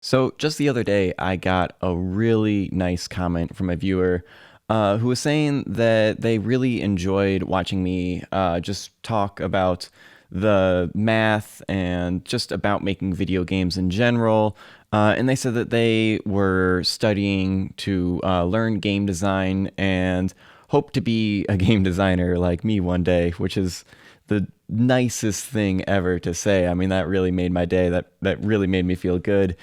So just the other day, I got a really nice comment from a viewer who was saying that they really enjoyed watching me just talk about the math and just about making video games in general. And they said that they were studying to learn game design and hope to be a game designer like me one day, which is the nicest thing ever to say. I mean, that really made my day. That really made me feel good.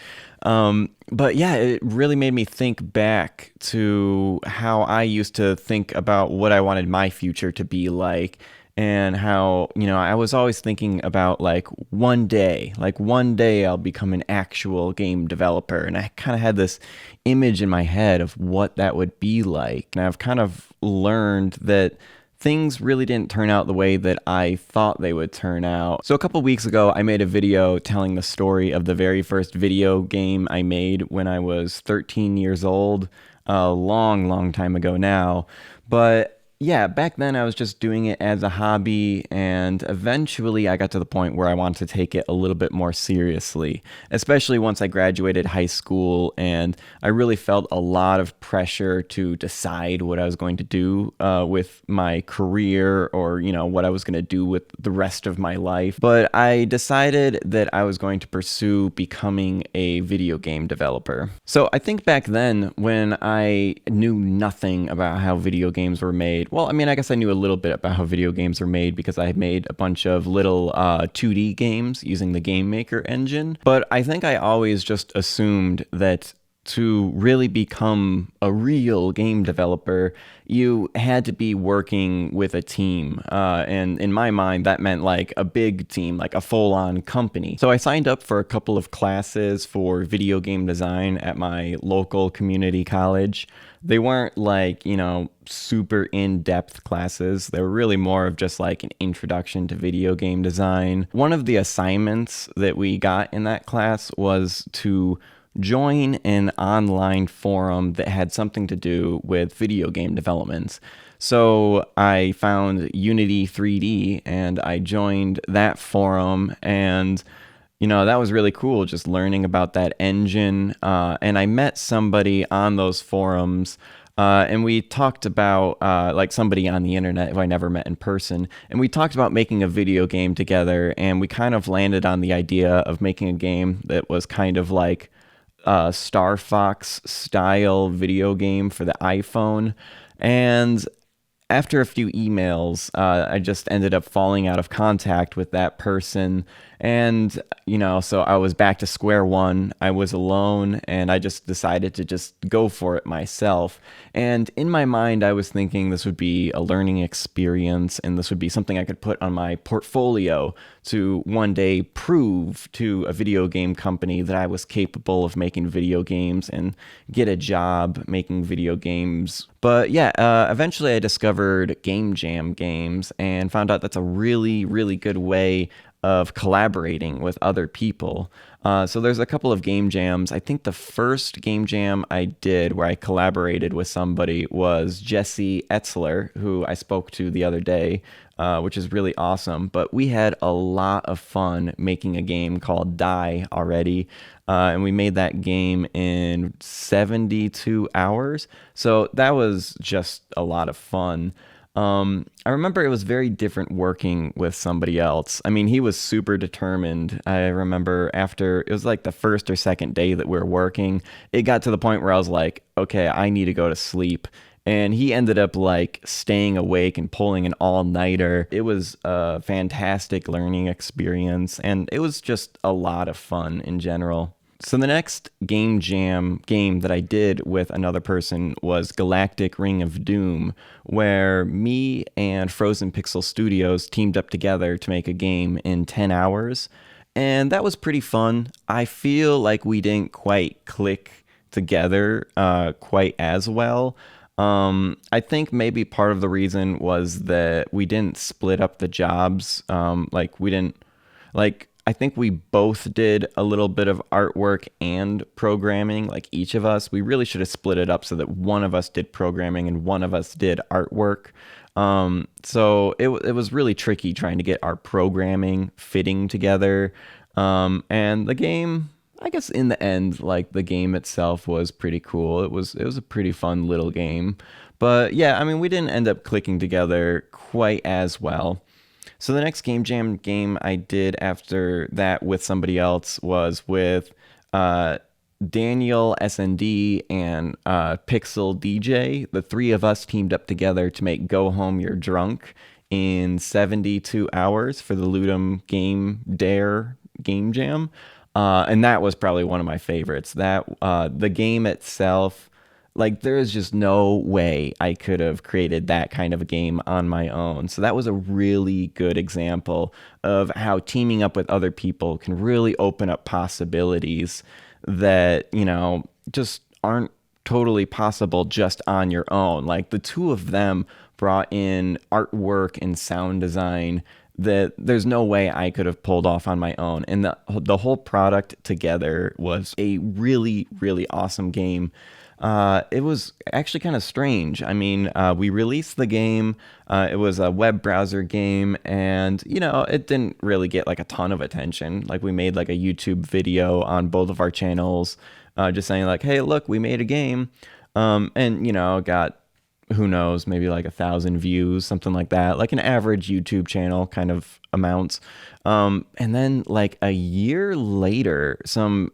But yeah, it really made me think back to how I used to think about what I wanted my future to be like. And how, I was always thinking about like one day I'll become an actual game developer. And I kind of had this image in my head of what that would be like. And I've kind of learned that things really didn't turn out the way that I thought they would turn out. So a couple weeks ago, I made a video telling the story of the very first video game I made when I was 13 years old, a long, long time ago now. But yeah, back then I was just doing it as a hobby, and eventually I got to the point where I wanted to take it a little bit more seriously, especially once I graduated high school, and I really felt a lot of pressure to decide what I was going to do with my career, or, what I was going to do with the rest of my life. But I decided that I was going to pursue becoming a video game developer. So I think back then, when I knew nothing about how video games were made, well, I mean, I guess I knew a little bit about how video games are made because I had made a bunch of little 2D games using the Game Maker engine. But I think I always just assumed that to really become a real game developer, you had to be working with a team. And in my mind, that meant like a big team, like a full-on company. So I signed up for a couple of classes for video game design at my local community college. They weren't like, super in-depth classes. They were really more of just like an introduction to video game design. One of the assignments that we got in that class was to join an online forum that had something to do with video game development. So I found Unity 3D and I joined that forum, and that was really cool, just learning about that engine. And I met somebody on those forums, and we talked about, like somebody on the internet who I never met in person. And we talked about making a video game together, and we kind of landed on the idea of making a game that was kind of like Star Fox style video game for the iPhone. And after a few emails, I just ended up falling out of contact with that person. And, so I was back to square one. I was alone, and I just decided to just go for it myself. And in my mind, I was thinking this would be a learning experience, and this would be something I could put on my portfolio to one day prove to a video game company that I was capable of making video games and get a job making video games. But yeah, eventually I discovered Game Jam games and found out that's a really, really good way of collaborating with other people. So there's a couple of game jams. I think the first game jam I did where I collaborated with somebody was Jesse Etzler, who I spoke to the other day, which is really awesome. But we had a lot of fun making a game called Die already. And we made that game in 72 hours. So that was just a lot of fun. I remember it was very different working with somebody else. I mean, he was super determined. I remember after, it was like the first or second day that we were working, it got to the point where I was like, okay, I need to go to sleep. And he ended up like staying awake and pulling an all-nighter. It was a fantastic learning experience, and it was just a lot of fun in general. So the next game jam game that I did with another person was Galactic Ring of Doom, where me and Frozen Pixel Studios teamed up together to make a game in 10 hours. And that was pretty fun. I feel like we didn't quite click together quite as well. I think maybe part of the reason was that we didn't split up the jobs. I think we both did a little bit of artwork and programming, like each of us. We really should have split it up so that one of us did programming and one of us did artwork. So it was really tricky trying to get our programming fitting together. And the game, I guess in the end, like the game itself was pretty cool. It was a pretty fun little game. But yeah, I mean, we didn't end up clicking together quite as well. So the next game jam game I did after that with somebody else was with uh, Daniel SND and Pixel DJ. The three of us teamed up together to make Go Home You're Drunk in 72 hours for the Ludum Game Dare game jam. And that was probably one of my favorites. That the game itself, like there is just no way I could have created that kind of a game on my own. So that was a really good example of how teaming up with other people can really open up possibilities that, just aren't totally possible just on your own. Like the two of them brought in artwork and sound design that there's no way I could have pulled off on my own. And the whole product together was a really, really awesome game. It was actually kind of strange. I mean, we released the game. It was a web browser game, and it didn't really get like a ton of attention. Like we made like a YouTube video on both of our channels, just saying like, "Hey, look, we made a game," and got who knows, maybe like 1,000 views, something like that, like an average YouTube channel kind of amounts. And then like a year later, some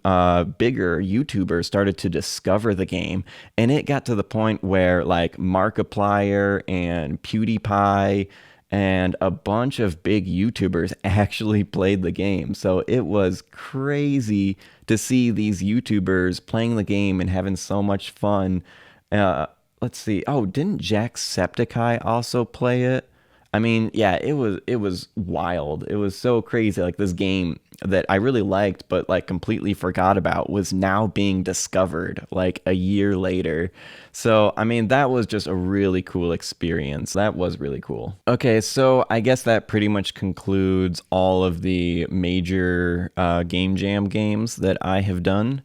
bigger YouTubers started to discover the game, and it got to the point where like Markiplier and PewDiePie and a bunch of big YouTubers actually played the game. So it was crazy to see these YouTubers playing the game and having so much fun. Uh, let's see. Oh, didn't Jacksepticeye also play it? I mean, yeah, it was wild. It was so crazy. Like this game that I really liked, but like completely forgot about, was now being discovered like a year later. So I mean, that was just a really cool experience. That was really cool. Okay, so I guess that pretty much concludes all of the major game jam games that I have done.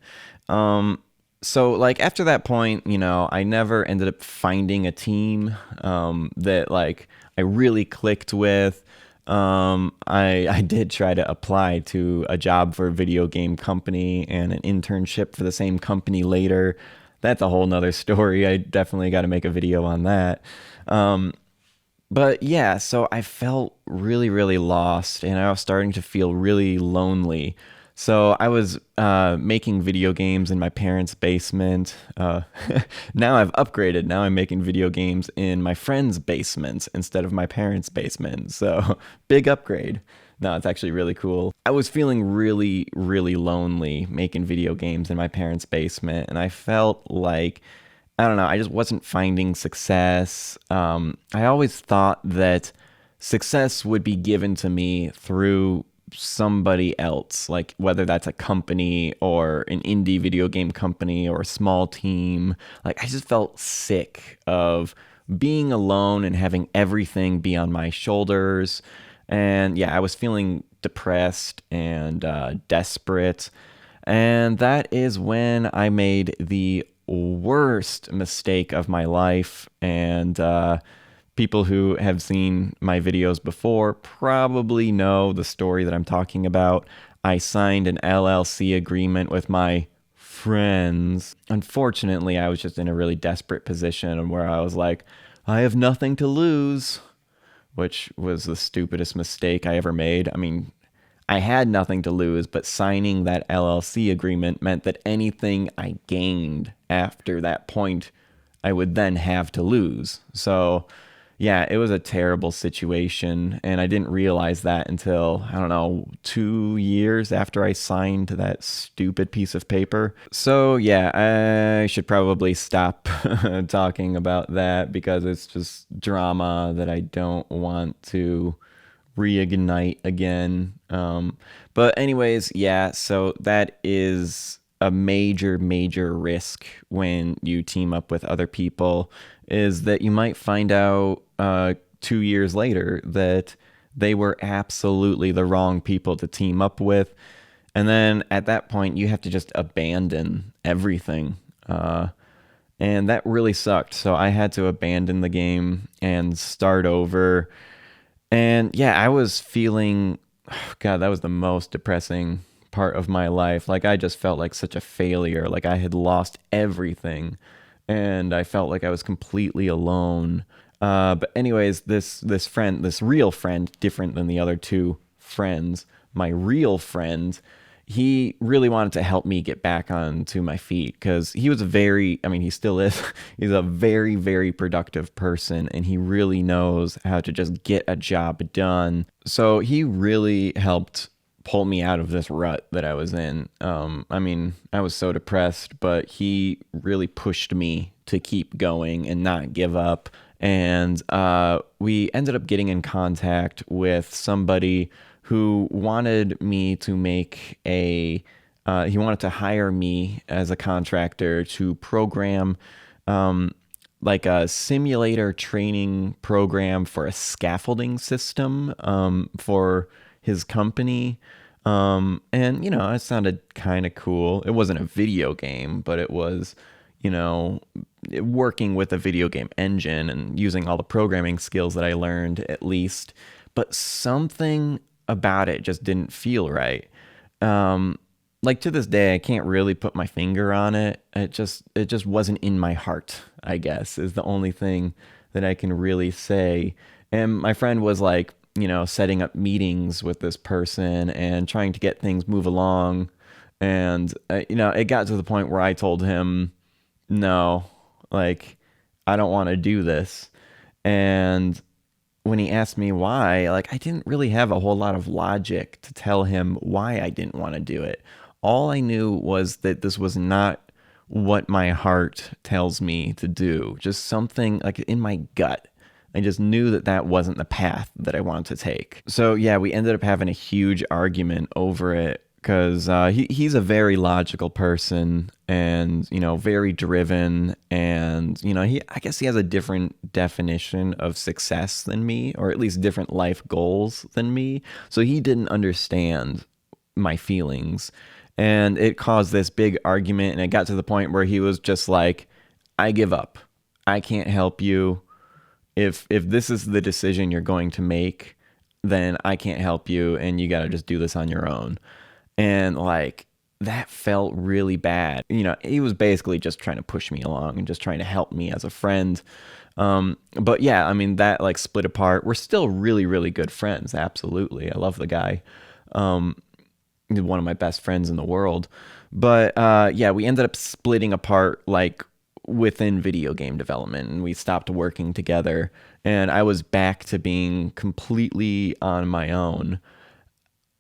So like after that point, I never ended up finding a team that like I really clicked with. I did try to apply to a job for a video game company and an internship for the same company later. That's a whole nother story. I definitely got to make a video on that. But yeah, so I felt really, really lost, and I was starting to feel really lonely. So I was making video games in my parents' basement. Now I've upgraded. Now I'm making video games in my friend's basement instead of my parents' basement. So big upgrade. No, it's actually really cool. I was feeling really, really lonely making video games in my parents' basement, and I felt like, I don't know, I just wasn't finding success. I always thought that success would be given to me through somebody else, like whether that's a company or an indie video game company or a small team. Like I just felt sick of being alone and having everything be on my shoulders. And yeah, I was feeling depressed and desperate. And that is when I made the worst mistake of my life. And people who have seen my videos before probably know the story that I'm talking about. I signed an LLC agreement with my friends. Unfortunately, I was just in a really desperate position where I was like, I have nothing to lose, which was the stupidest mistake I ever made. I mean, I had nothing to lose, but signing that LLC agreement meant that anything I gained after that point, I would then have to lose. So yeah, it was a terrible situation, and I didn't realize that until, I don't know, 2 years after I signed that stupid piece of paper. So yeah, I should probably stop talking about that because it's just drama that I don't want to reignite again. But anyways, yeah, so that is a major, major risk when you team up with other people, is that you might find out 2 years later that they were absolutely the wrong people to team up with. And then at that point, you have to just abandon everything. And that really sucked. So I had to abandon the game and start over. And yeah, I was feeling, God, that was the most depressing part of my life. Like I just felt like such a failure. Like I had lost everything, and I felt like I was completely alone. But anyways, this friend, this real friend, different than the other two friends, my real friend, he really wanted to help me get back onto my feet because he was a very, I mean, he still is, he's a very, very productive person, and he really knows how to just get a job done. So he really helped pull me out of this rut that I was in. I mean, I was so depressed, but he really pushed me to keep going and not give up. And we ended up getting in contact with somebody who wanted me to make he wanted to hire me as a contractor to program like a simulator training program for a scaffolding system for his company. And, it sounded kind of cool. It wasn't a video game, but it was, you know, working with a video game engine and using all the programming skills that I learned at least. But something about it just didn't feel right. Like to this day, I can't really put my finger on it. It just wasn't in my heart, I guess, is the only thing that I can really say. And my friend was like, setting up meetings with this person and trying to get things move along. And, it got to the point where I told him, no, like, I don't want to do this. And when he asked me why, like, I didn't really have a whole lot of logic to tell him why I didn't want to do it. All I knew was that this was not what my heart tells me to do. Just something like in my gut. I just knew that that wasn't the path that I wanted to take. So yeah, we ended up having a huge argument over it because he's a very logical person and, very driven. And, I guess he has a different definition of success than me, or at least different life goals than me. So he didn't understand my feelings. And it caused this big argument. And it got to the point where he was just like, I give up. I can't help you. If this is the decision you're going to make, then I can't help you, and you got to just do this on your own. And like that felt really bad. He was basically just trying to push me along and just trying to help me as a friend. But yeah, I mean that like split apart. We're still really, really good friends. Absolutely, I love the guy. He's one of my best friends in the world. But yeah, we ended up splitting apart like within video game development, and we stopped working together, and I was back to being completely on my own.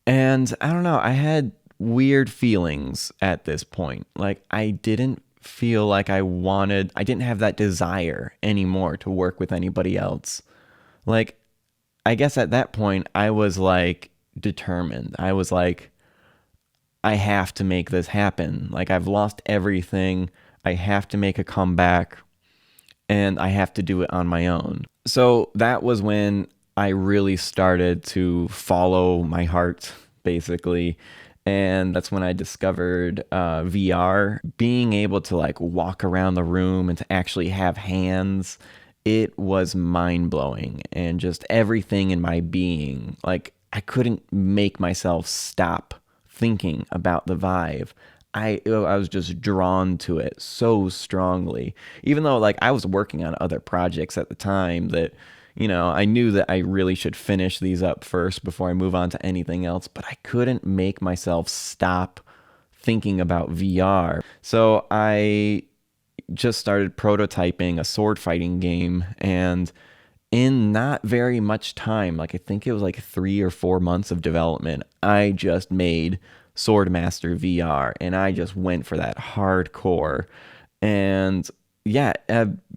And I don't know, I had weird feelings at this point. Like I didn't feel like I didn't have that desire anymore to work with anybody else. Like I guess at that point I was like determined. I was like, I have to make this happen. Like I've lost everything. I have to make a comeback, and I have to do it on my own. So that was when I really started to follow my heart, basically. And that's when I discovered VR, being able to like walk around the room and to actually have hands. It was mind blowing, and just everything in my being, like I couldn't make myself stop thinking about the Vive. I was just drawn to it so strongly, even though like I was working on other projects at the time that, I knew that I really should finish these up first before I move on to anything else, but I couldn't make myself stop thinking about VR. So I just started prototyping a sword fighting game, and in not very much time, like I think it was like 3 or 4 months of development, I just made Swordmaster VR, and I just went for that hardcore. And yeah,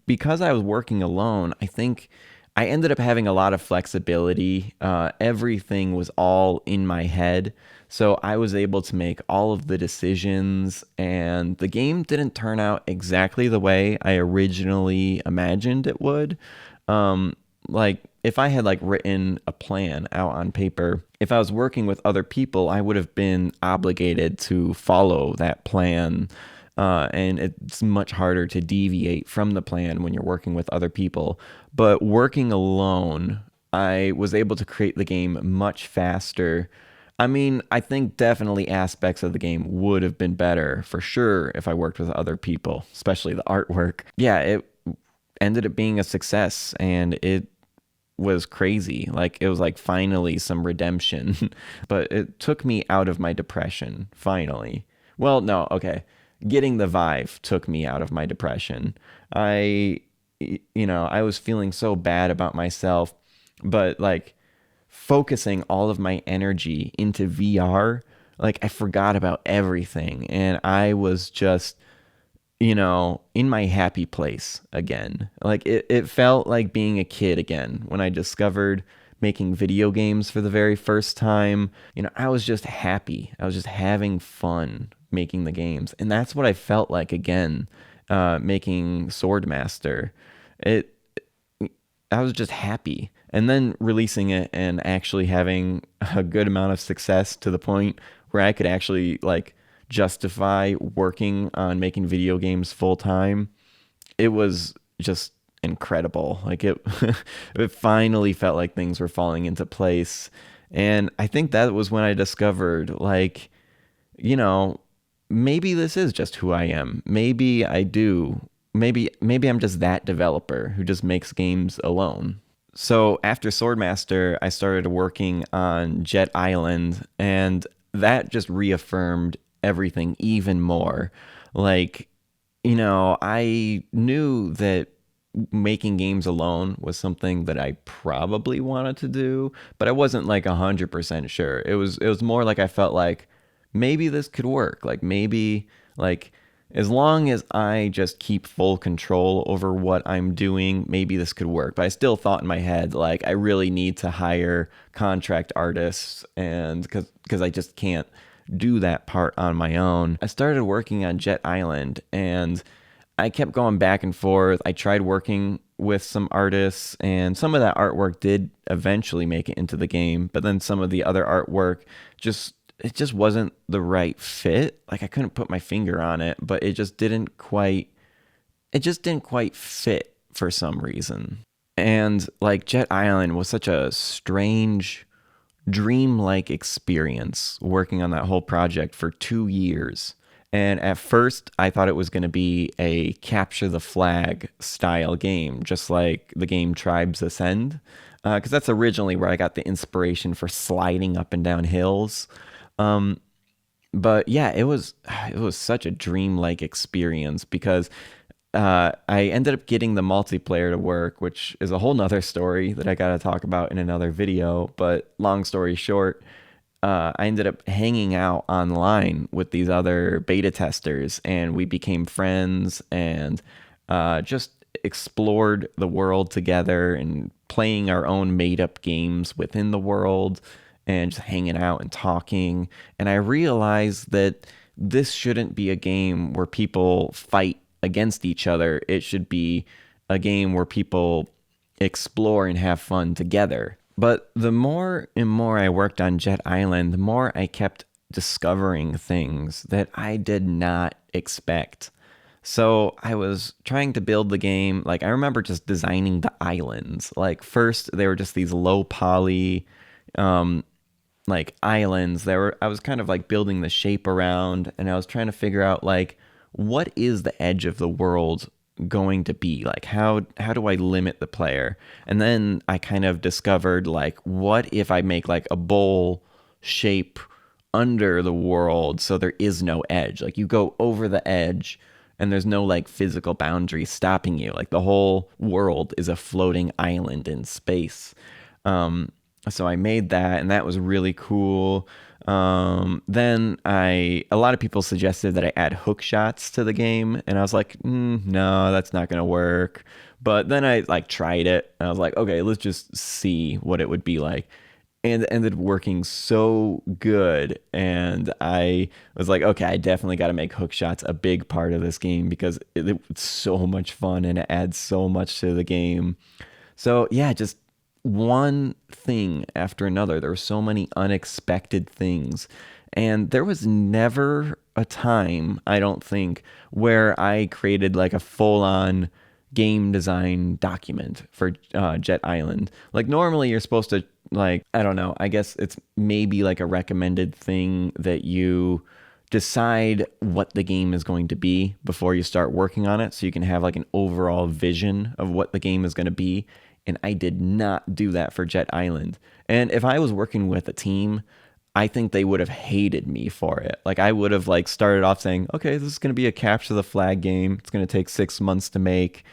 because I was working alone, I think I ended up having a lot of flexibility. Everything was all in my head, so I was able to make all of the decisions, and the game didn't turn out exactly the way I originally imagined it would. Like if I had like written a plan out on paper, if I was working with other people, I would have been obligated to follow that plan. And it's much harder to deviate from the plan when you're working with other people. But working alone, I was able to create the game much faster. I mean, I think definitely aspects of the game would have been better for sure if I worked with other people, especially the artwork. Yeah, it ended up being a success and it was crazy. Like it was like finally some redemption, but it took me out of my depression finally. Well, no, okay. Getting the Vive took me out of my depression. I was feeling so bad about myself, but like focusing all of my energy into VR, like I forgot about everything and I was just in my happy place again. Like it felt like being a kid again when I discovered making video games for the very first time. I was just happy. I was just having fun making the games. And that's what I felt like again, making Swordmaster. It, I was just happy. And then releasing it and actually having a good amount of success to the point where I could actually like justify working on making video games full time. It was just incredible. Like it it finally felt like things were falling into place. And I think that was when I discovered like, you know, maybe this is just who I am. Maybe I do. Maybe I'm just that developer who just makes games alone. So after Swordmaster, I started working on Jet Island, and that just reaffirmed everything even more. Like, I knew that making games alone was something that I probably wanted to do, but I wasn't like 100% sure. It was more like I felt like maybe this could work. Like maybe like as long as I just keep full control over what I'm doing, maybe this could work. But I still thought in my head like I really need to hire contract artists and cuz I just can't do that part on my own. I started working on Jet Island and I kept going back and forth. I tried working with some artists, and some of that artwork did eventually make it into the game, but then some of the other artwork just wasn't the right fit. Like I couldn't put my finger on it, but it just didn't quite fit for some reason. And like Jet Island was such a strange dreamlike experience working on that whole project for 2 years. And at first, I thought it was going to be a capture the flag style game, just like the game Tribes Ascend, because that's originally where I got the inspiration for sliding up and down hills. Um, but yeah, it was such a dreamlike experience because I ended up getting the multiplayer to work, which is a whole nother story that I got to talk about in another video. But long story short, I ended up hanging out online with these other beta testers, and we became friends and just explored the world together and playing our own made up games within the world and just hanging out and talking. And I realized that this shouldn't be a game where people fight against each other. It should be a game where people explore and have fun together. But the more and more I worked on Jet Island, the more I kept discovering things that I did not expect. So I was trying to build the game. Like I remember just designing the islands. Like first they were just these low poly um like islands. I was kind of like building the shape around, and I was trying to figure out like what is the edge of the world going to be? Like how do I limit the player? And then I kind of discovered like what if I make like a bowl shape under the world so there is no edge. Like you go over the edge and there's no like physical boundary stopping you. Like the whole world is a floating island in space. So I made that, and that was really cool. Then a lot of people suggested that I add hook shots to the game, and I was like, no, that's not gonna work. But then I like tried it, and I was like, okay, let's just see what it would be like. And it ended up working so good, and I was like, okay, I definitely got to make hook shots a big part of this game because it's so much fun and it adds so much to the game. So yeah, just one thing after another. There were so many unexpected things. And there was never a time, I don't think, where I created like a full on game design document for Jet Island. Like normally you're supposed to, like, I don't know, I guess it's maybe like a recommended thing that you decide what the game is going to be before you start working on it, so you can have like an overall vision of what the game is going to be. And I did not do that for Jet Island. And if I was working with a team, I think they would have hated me for it. Like I would have like started off saying, okay, this is going to be a capture the flag game. It's going to take 6 months to make.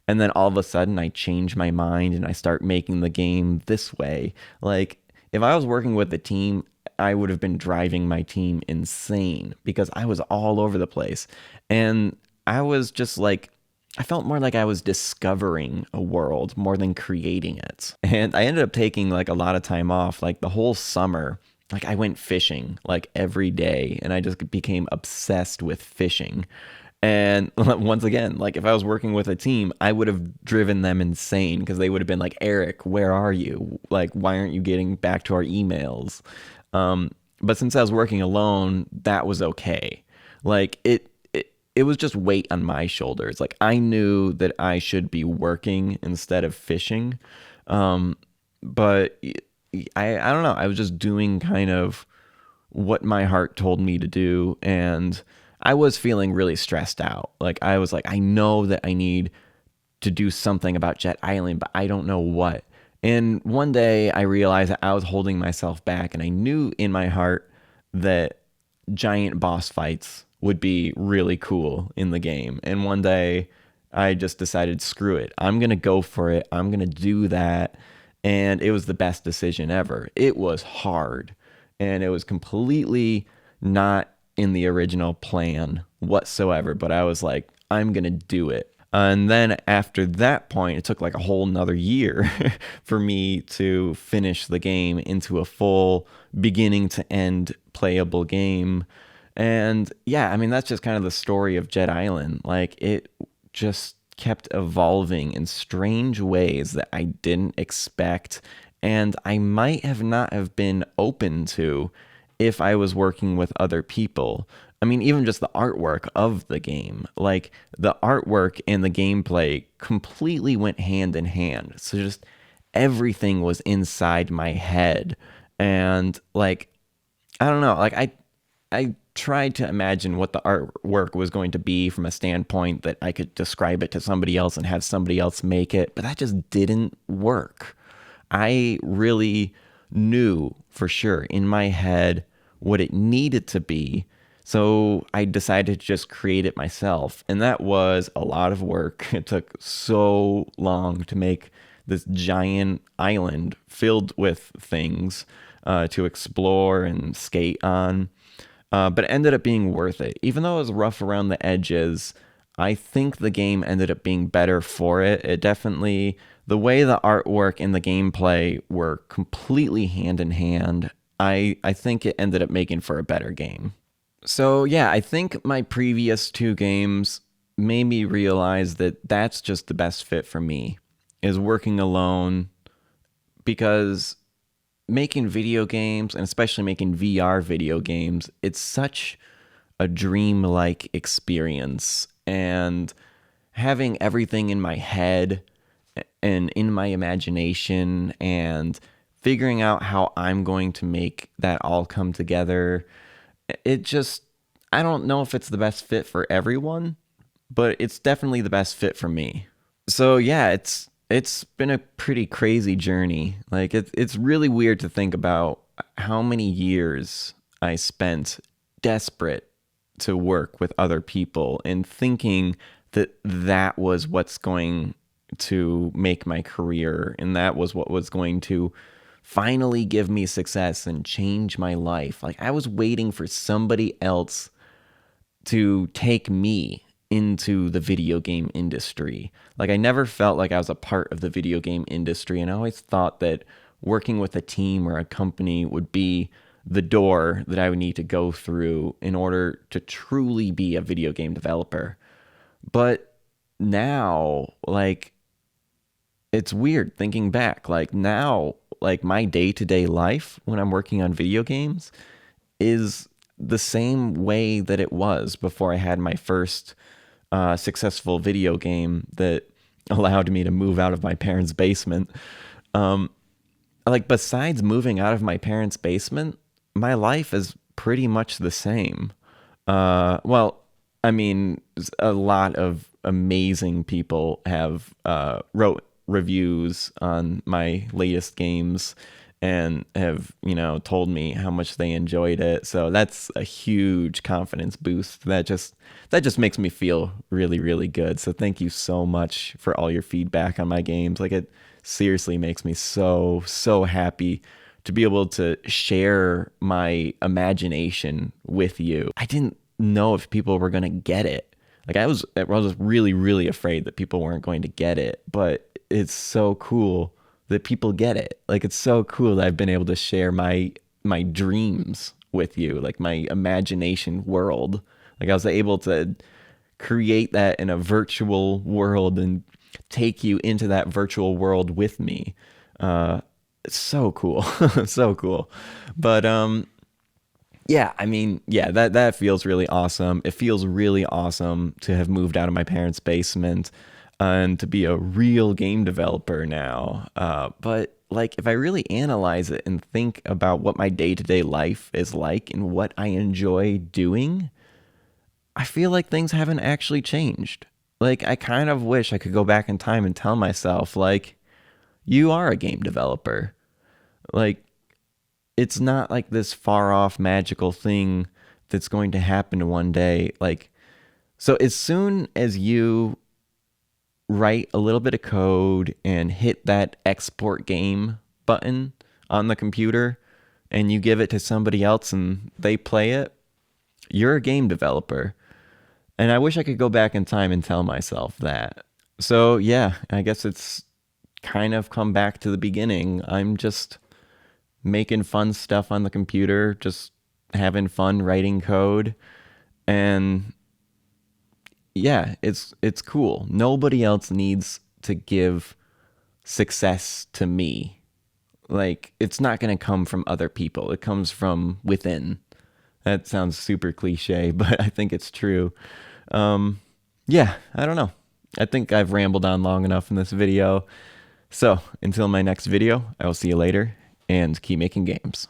And then all of a sudden I change my mind and I start making the game this way. Like if I was working with a team, I would have been driving my team insane because I was all over the place. And I was just like, I felt more like I was discovering a world more than creating it. And I ended up taking like a lot of time off, like the whole summer. Like I went fishing like every day and I just became obsessed with fishing. And once again, like if I was working with a team, I would have driven them insane because they would have been like, Eric, where are you? Like, why aren't you getting back to our emails? But since I was working alone, that was okay. Like it was just weight on my shoulders. Like I knew that I should be working instead of fishing. But I don't know. I was just doing kind of what my heart told me to do. And I was feeling really stressed out. Like I was like, I know that I need to do something about Jet Island, but I don't know what. And one day I realized that I was holding myself back, and I knew in my heart that giant boss fights would be really cool in the game. And one day I just decided, screw it. I'm going to go for it. I'm going to do that. And it was the best decision ever. It was hard, and it was completely not in the original plan whatsoever, but I was like, I'm going to do it. And then after that point, it took like a whole nother year for me to finish the game into a full beginning to end playable game. And yeah, I mean, that's just kind of the story of Jet Island. Like it just kept evolving in strange ways that I didn't expect, and I might have not have been open to if I was working with other people. I mean, even just the artwork of the game, like the artwork and the gameplay completely went hand in hand. So just everything was inside my head. And like, I don't know, like I tried to imagine what the artwork was going to be from a standpoint that I could describe it to somebody else and have somebody else make it, but that just didn't work. I really knew for sure in my head what it needed to be. So I decided to just create it myself. And that was a lot of work. It took so long to make this giant island filled with things to explore and skate on. But it ended up being worth it. Even though it was rough around the edges, I think the game ended up being better for it. It definitely, the way the artwork and the gameplay were completely hand in hand, I think it ended up making for a better game. So yeah, I think my previous two games made me realize that that's just the best fit for me, is working alone, because making video games, and especially making VR video games, it's such a dream-like experience. And having everything in my head and in my imagination and figuring out how I'm going to make that all come together, it just, I don't know if it's the best fit for everyone, but it's definitely the best fit for me. So yeah, it's been a pretty crazy journey. Like it's really weird to think about how many years I spent desperate to work with other people and thinking that that was what's going to make my career, and that was what was going to finally give me success and change my life. Like I was waiting for somebody else to take me into the video game industry. Like I never felt like I was a part of the video game industry, and I always thought that working with a team or a company would be the door that I would need to go through in order to truly be a video game developer. But now, like, it's weird thinking back. Like now, like my day-to-day life when I'm working on video games is the same way that it was before I had my first successful video game that allowed me to move out of my parents' basement. Um, like, besides moving out of my parents' basement, my life is pretty much the same. Well, I mean, a lot of amazing people have wrote reviews on my latest games and have, told me how much they enjoyed it. So that's a huge confidence boost. That just makes me feel really, really good. So thank you so much for all your feedback on my games. Like, it seriously makes me so, so happy to be able to share my imagination with you. I didn't know if people were going to get it. Like, I was really, really afraid that people weren't going to get it, but it's so cool that people get it. Like, it's so cool that I've been able to share my dreams with you, like my imagination world. Like, I was able to create that in a virtual world and take you into that virtual world with me. It's so cool. So cool. But yeah, I mean, yeah, that feels really awesome. It feels really awesome to have moved out of my parents' basement and to be a real game developer now. But like, if I really analyze it and think about what my day-to-day life is like and what I enjoy doing, I feel like things haven't actually changed. Like, I kind of wish I could go back in time and tell myself, like, you are a game developer. Like, it's not like this far off magical thing that's going to happen one day. Like, so as soon as you write a little bit of code and hit that export game button on the computer and you give it to somebody else and they play it, you're a game developer. And I wish I could go back in time and tell myself that. So, yeah, I guess it's kind of come back to the beginning. I'm just making fun stuff on the computer, just having fun writing code. And yeah, it's cool. Nobody else needs to give success to me. Like, it's not going to come from other people. It comes from within. That sounds super cliche, but I think it's true. Yeah, I don't know. I think I've rambled on long enough in this video. So until my next video, I will see you later and keep making games.